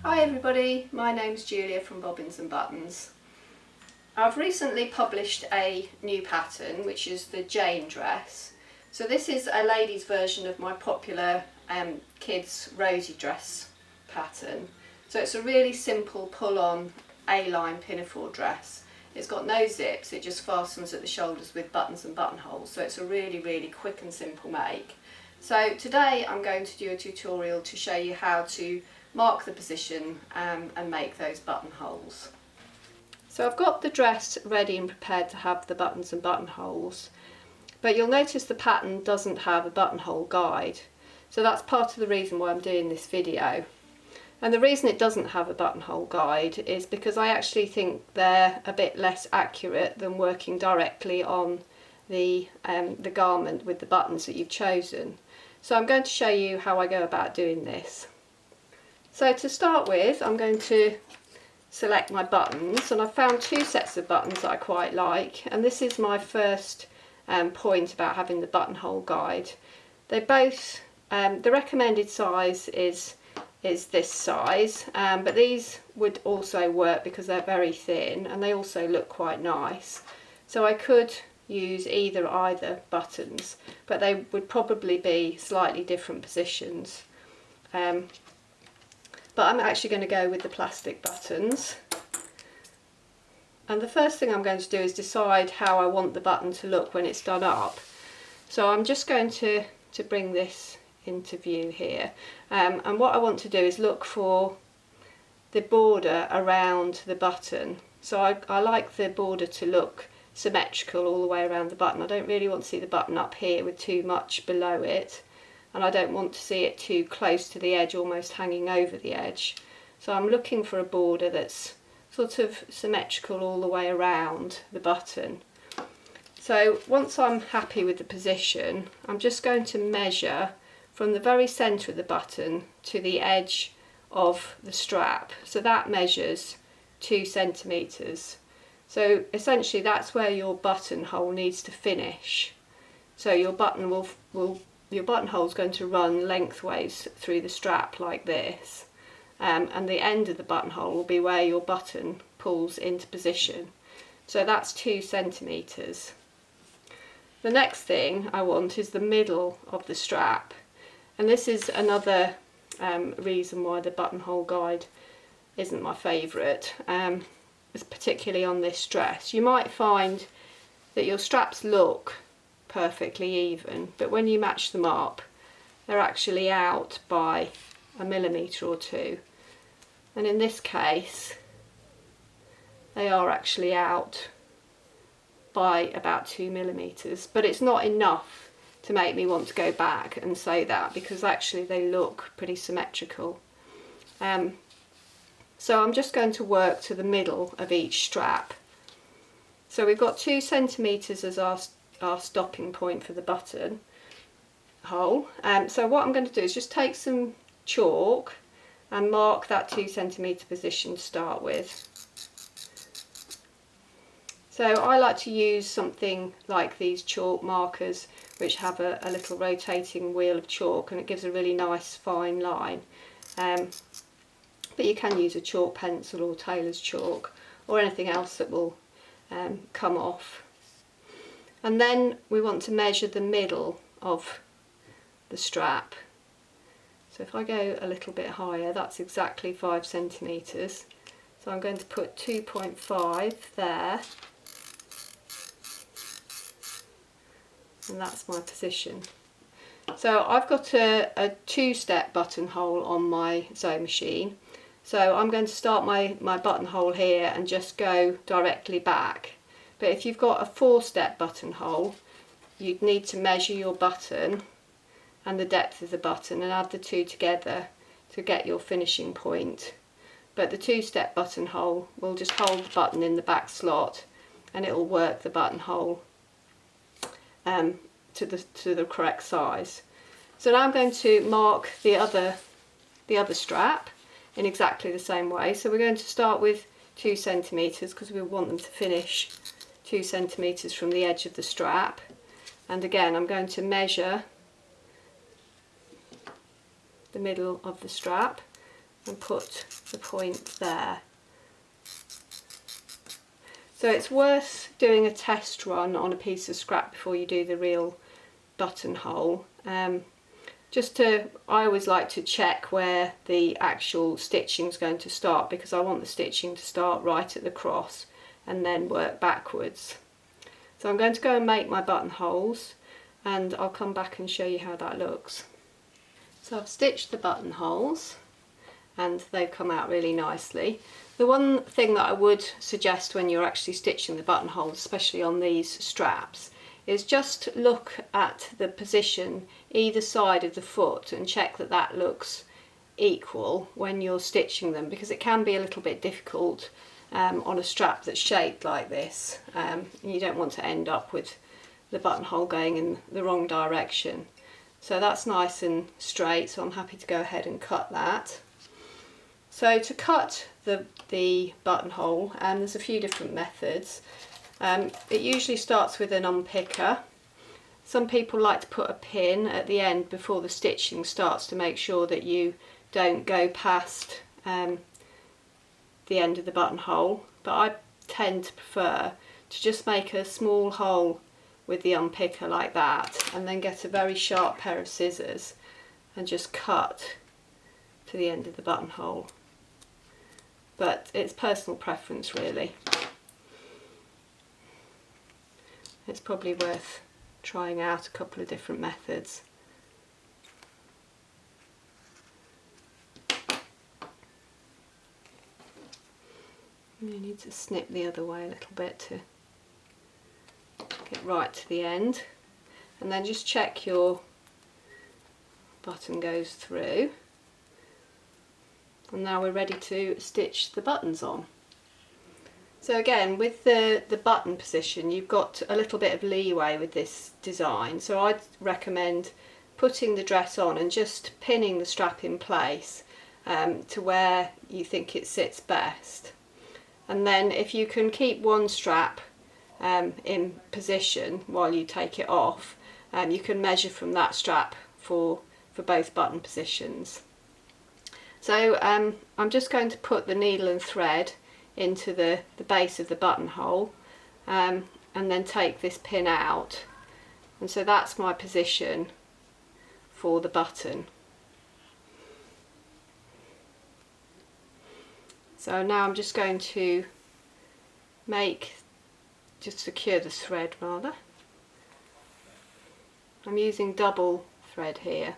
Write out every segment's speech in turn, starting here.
Hi everybody, my name's Julia from Bobbins and Buttons. I've recently published a new pattern which is the Jayne dress. So this is a lady's version of my popular kids rosy dress pattern. So it's a really simple pull-on A-line pinafore dress. It's got no zips, it just fastens at the shoulders with buttons and buttonholes, so it's a really quick and simple make. So today I'm going to do a tutorial to show you how to mark the position and make those buttonholes. So I've got the dress ready and prepared to have the buttons and buttonholes, but you'll notice the pattern doesn't have a buttonhole guide. So that's part of the reason why I'm doing this video. And the reason it doesn't have a buttonhole guide is because I actually think they're a bit less accurate than working directly on the garment with the buttons that you've chosen. So I'm going to show you how I go about doing this. So to start with, I'm going to select my buttons, and I've found two sets of buttons that I quite like, and this is my first point about having the buttonhole guide. They both, the recommended size is this size, but these would also work because they're very thin and they also look quite nice. So I could use either buttons, but they would probably be slightly different positions. But I'm actually going to go with the plastic buttons. And the first thing I'm going to do is decide how I want the button to look when it's done up. So I'm just going to bring this into view here. And what I want to do is look for the border around the button. So I like the border to look symmetrical all the way around the button. I don't really want to see the button up here with too much below it. And I don't want to see it too close to the edge, almost hanging over the edge. So I'm looking for a border that's sort of symmetrical all the way around the button. So once I'm happy with the position, I'm just going to measure from the very centre of the button to the edge of the strap. So that measures 2 centimetres. So essentially that's where your buttonhole needs to finish. So your button your buttonhole is going to run lengthways through the strap like this, and the end of the buttonhole will be where your button pulls into position. So that's 2 centimetres. The next thing I want is the middle of the strap, and this is another reason why the buttonhole guide isn't my favourite, particularly on this dress. You might find that your straps look perfectly even, but when you match them up they're actually out by 1 millimetre or 2, and in this case they are actually out by about 2 millimetres, but it's not enough to make me want to go back and say that, because actually they look pretty symmetrical. So I'm just going to work to the middle of each strap. So we've got 2 centimetres as our stopping point for the button hole. So what I'm going to do is just take some chalk and mark that 2 centimetre position to start with. So I like to use something like these chalk markers which have a little rotating wheel of chalk, and it gives a really nice fine line. But you can use a chalk pencil or tailor's chalk or anything else that will come off. And then we want to measure the middle of the strap. So if I go a little bit higher, that's exactly 5 centimetres. So I'm going to put 2.5 there, and that's my position. So I've got a 2-step buttonhole on my sewing machine. So I'm going to start my buttonhole here and just go directly back. But if you've got a 4-step buttonhole, you'd need to measure your button and the depth of the button and add the two together to get your finishing point. But the 2-step buttonhole will just hold the button in the back slot, and it will work the buttonhole to the correct size. So now I'm going to mark the other strap in exactly the same way. So we're going to start with 2 centimetres because we want them to finish 2 centimetres from the edge of the strap, and again I'm going to measure the middle of the strap and put the point there. So it's worth doing a test run on a piece of scrap before you do the real buttonhole. I always like to check where the actual stitching is going to start, because I want the stitching to start right at the cross and then work backwards. So I'm going to go and make my buttonholes, and I'll come back and show you how that looks. So I've stitched the buttonholes and they've come out really nicely. The one thing that I would suggest when you're actually stitching the buttonholes, especially on these straps, is just look at the position either side of the foot and check that that looks equal when you're stitching them, because it can be a little bit difficult on a strap that's shaped like this. You don't want to end up with the buttonhole going in the wrong direction. So that's nice and straight, so I'm happy to go ahead and cut that. So to cut the buttonhole, and there's a few different methods. It usually starts with an unpicker. Some people like to put a pin at the end before the stitching starts to make sure that you don't go past the end of the buttonhole, but I tend to prefer to just make a small hole with the unpicker like that, and then get a very sharp pair of scissors and just cut to the end of the buttonhole. But it's personal preference really. It's probably worth trying out a couple of different methods. You need to snip the other way a little bit to get right to the end, and then just check your button goes through. And now we're ready to stitch the buttons on. So again, with the button position, you've got a little bit of leeway with this design, so I'd recommend putting the dress on and just pinning the strap in place to where you think it sits best. And then if you can keep one strap in position while you take it off, you can measure from that strap for both button positions. So I'm just going to put the needle and thread into the base of the buttonhole, and then take this pin out, and so that's my position for the button. So now I'm just going to secure the thread rather. I'm using double thread here.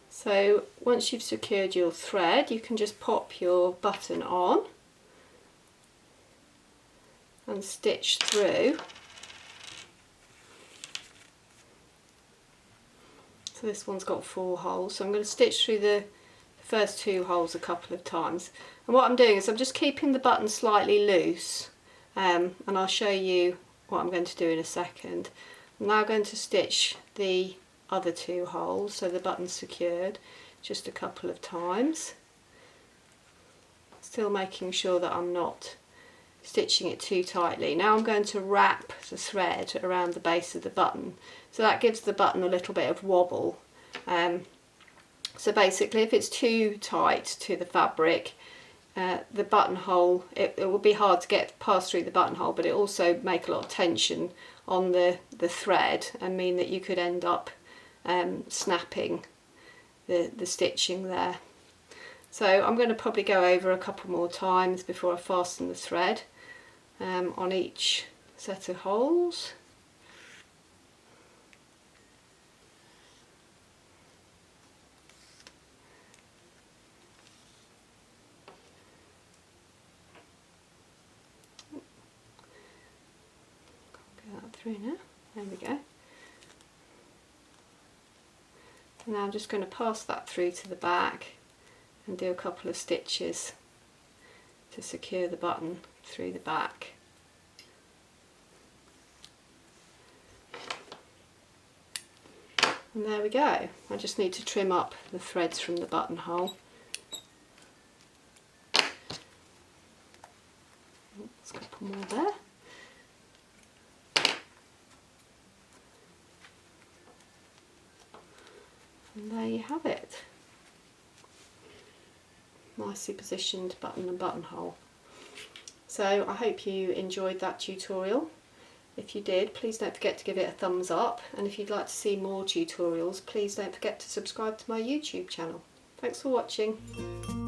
So once you've secured your thread, you can just pop your button on and stitch through. So this one's got 4 holes, so I'm going to stitch through the first 2 holes a couple of times. And what I'm doing is I'm just keeping the button slightly loose, and I'll show you what I'm going to do in a second. I'm now going to stitch the other 2 holes so the button's secured just a couple of times, still making sure that I'm not stitching it too tightly. Now I'm going to wrap the thread around the base of the button, so that gives the button a little bit of wobble. So basically, if it's too tight to the fabric, the buttonhole, it will be hard to get past through the buttonhole, but it also make a lot of tension on the thread and mean that you could end up snapping the stitching there. So I'm going to probably go over a couple more times before I fasten the thread on each set of holes. Get that through now. There we go. Now I'm just going to pass that through to the back and do a couple of stitches to secure the button through the back. And there we go. I just need to trim up the threads from the buttonhole. There's a couple more there. And there you have it. Nicely positioned button and buttonhole. So I hope you enjoyed that tutorial. If you did, please don't forget to give it a thumbs up, and if you'd like to see more tutorials, please don't forget to subscribe to my YouTube channel. Thanks for watching.